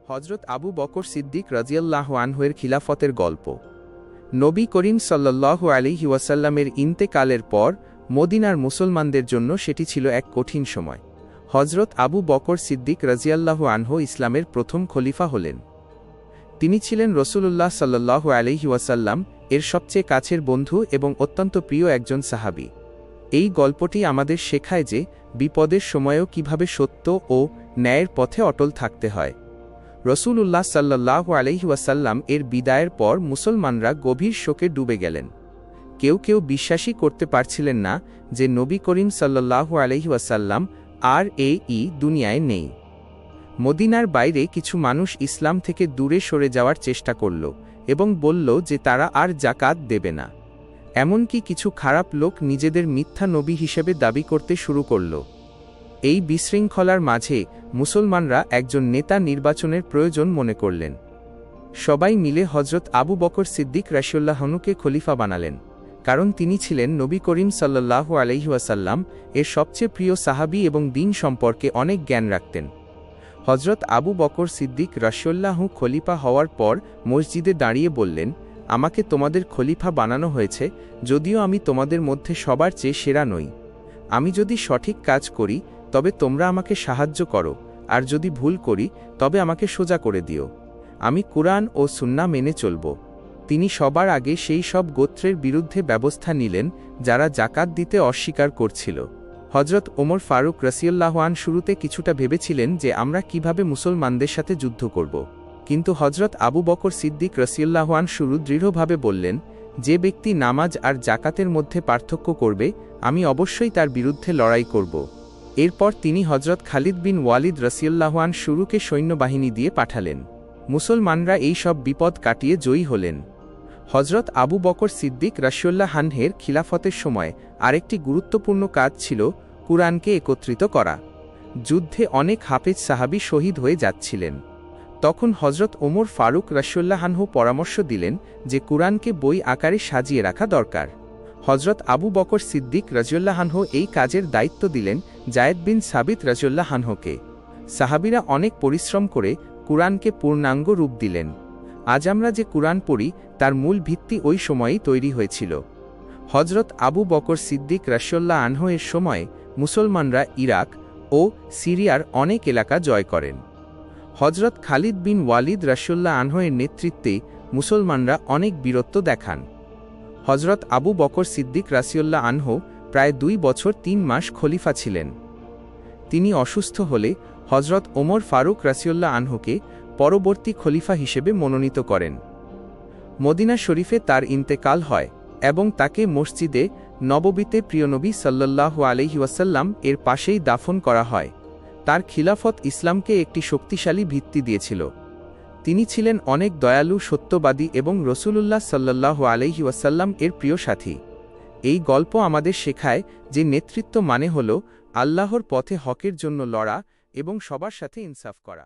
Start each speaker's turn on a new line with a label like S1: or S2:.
S1: হযরত আবু বকর সিদ্দিক রাদিয়াল্লাহু আনহু-এর খিলাফতের গল্প। নবী করিম সাল্লাল্লাহু আলাইহি ওয়াসাল্লামের ইন্তেকালের পর মদিনার মুসলমানদের জন্য সেটি ছিল এক কঠিন সময়। হযরত আবু বকর সিদ্দিক রাদিয়াল্লাহু আনহু ইসলামের প্রথম খলিফা হলেন। তিনি ছিলেন রাসূলুল্লাহ সাল্লাল্লাহু আলাইহি ওয়াসাল্লাম এর সবচেয়ে কাছের বন্ধু এবং অত্যন্ত প্রিয় একজন সাহাবী। এই গল্পটি আমাদের শেখায় যে বিপদের সময়েও কিভাবে সত্য ও ন্যায়ের পথে অটল থাকতে হয়। রাসূলুল্লাহ সাল্লাল্লাহু আলাইহি ওয়াসাল্লাম এর বিদায়ের পর মুসলমানরা গভীর শোকে ডুবে গেলেন। কেউ কেউ বিশ্বাসই করতে পারছিলেন না যে নবী করিম সাল্লাল্লাহু আলাইহি ওয়াসাল্লাম আর এই দুনিয়ায় নেই। মদিনার বাইরে কিছু মানুষ ইসলাম থেকে দূরে সরে যাওয়ার চেষ্টা করল এবং বলল যে তারা আর যাকাত দেবে না। এমনকি কিছু খারাপ লোক নিজেদের মিথ্যা নবী হিসেবে দাবি করতে শুরু করল। এই বিশৃঙ্খলার মাঝে মুসলমানরা একজন নেতা নির্বাচনের প্রয়োজন মনে করলেন। সবাই মিলে হযরত আবু বকর সিদ্দিক রাদিয়াল্লাহু আনহুকে খলিফা বানালেন, কারণ তিনি ছিলেন নবী করিম সাল্লাল্লাহু আলাইহি ওয়াসাল্লাম এর সবচেয়ে প্রিয় সাহাবী এবং দ্বীন সম্পর্কে অনেক জ্ঞান রাখতেন। হযরত আবু বকর সিদ্দিক রাদিয়াল্লাহু আনহু খলিফা হওয়ার পর মসজিদে দাঁড়িয়ে বললেন, আমাকে তোমাদের খলিফা বানানো হয়েছে, যদিও আমি তোমাদের মধ্যে সবার চেয়ে সেরা নই। আমি যদি সঠিক কাজ করি তবে তোমরা আমাকে সাহায্য করো, আর যদি ভুল করি তবে আমাকে সোজা করে দিও। আমি কুরআন ও সুন্নাহ মেনে চলব। তিনি সবার আগে সেই সব গোত্রের বিরুদ্ধে ব্যবস্থা নিলেন যারা যাকাত দিতে অস্বীকার করছিল। হযরত ওমর ফারুক রাদিয়াল্লাহু আনহু শুরুতে কিছুটা ভেবেছিলেন যে আমরা কিভাবে মুসলমানদের সাথে যুদ্ধ করব, কিন্তু হযরত আবু বকর সিদ্দিক রাদিয়াল্লাহু আনহু দৃঢ়ভাবে বললেন, যে ব্যক্তি নামাজ আর যাকাতের মধ্যে পার্থক্য করবে আমি অবশ্যই তার বিরুদ্ধে লড়াই করব। এরপর তিনি হযরত খালিদ বিন ওয়ালিদ রাদিয়াল্লাহু আনহুকে সৈন্যবাহিনী দিয়ে পাঠালেন। মুসলমানরা এই সব বিপদ কাটিয়ে জয়ী হলেন। হযরত আবু বকর সিদ্দিক রাদিয়াল্লাহু আনহুর খিলাফতের সময় আরেকটি গুরুত্বপূর্ণ কাজ ছিল কুরআনকে একত্রিত করা। যুদ্ধে অনেক হাফেজ সাহাবী শহীদ হয়ে যাচ্ছিলেন। তখন হযরত ওমর ফারুক রাদিয়াল্লাহু আনহু পরামর্শ দিলেন যে কুরআনকে বই আকারে সাজিয়ে রাখা দরকার। হযরত আবু বকর সিদ্দিক রাদিয়াল্লাহু আনহু এই কাজের দায়িত্ব দিলেন যায়েদ বিন সাবিত রাদিয়াল্লাহু আনহুকে। সাহাবীরা অনেক পরিশ্রম করে কুরআনকে পূর্ণাঙ্গ রূপ দিলেন। আজ আমরা যে কুরআন পড়ি তার মূল ভিত্তি ওই সময়েই তৈরি হয়েছিল। হযরত আবু বকর সিদ্দিক রাদিয়াল্লাহু আনহু এর সময় মুসলমানরা ইরাক ও সিরিয়ার অনেক এলাকা জয় করেন। হযরত খালিদ বিন ওয়ালিদ রাদিয়াল্লাহু আনহু এর নেতৃত্বে মুসলমানরা অনেক বীরত্ব দেখান। হযরত আবু বকর সিদ্দিক রাদিয়াল্লাহু আনহু প্রায় 2 বছর 3 মাস খলিফা ছিলেন। তিনি অসুস্থ হলে হযরত ওমর ফারুক রাদিয়াল্লাহু আনহুকে পরবর্তী খলিফা হিসেবে মনোনীত করেন। মদিনা শরীফে তার ইন্তেকাল হয় এবং তাকে মসজিদে নববীতে প্রিয় নবী সাল্লাল্লাহু আলাইহি ওয়াসাল্লাম এর পাশেই দাফন করা হয়। তার খিলাফত ইসলামকে একটি শক্তিশালী ভিত্তি দিয়েছিল। তিনি ছিলেন অনেক দয়ালু, সত্যবাদী এবং রাসূলুল্লাহ সাল্লাল্লাহু আলাইহি ওয়াসাল্লাম এর প্রিয় সাথী। এই গল্প আমাদের শেখায় যে নেতৃত্ব মানে হল আল্লাহর পথে হকের জন্য লড়া এবং সবার সাথে ইনসাফ করা।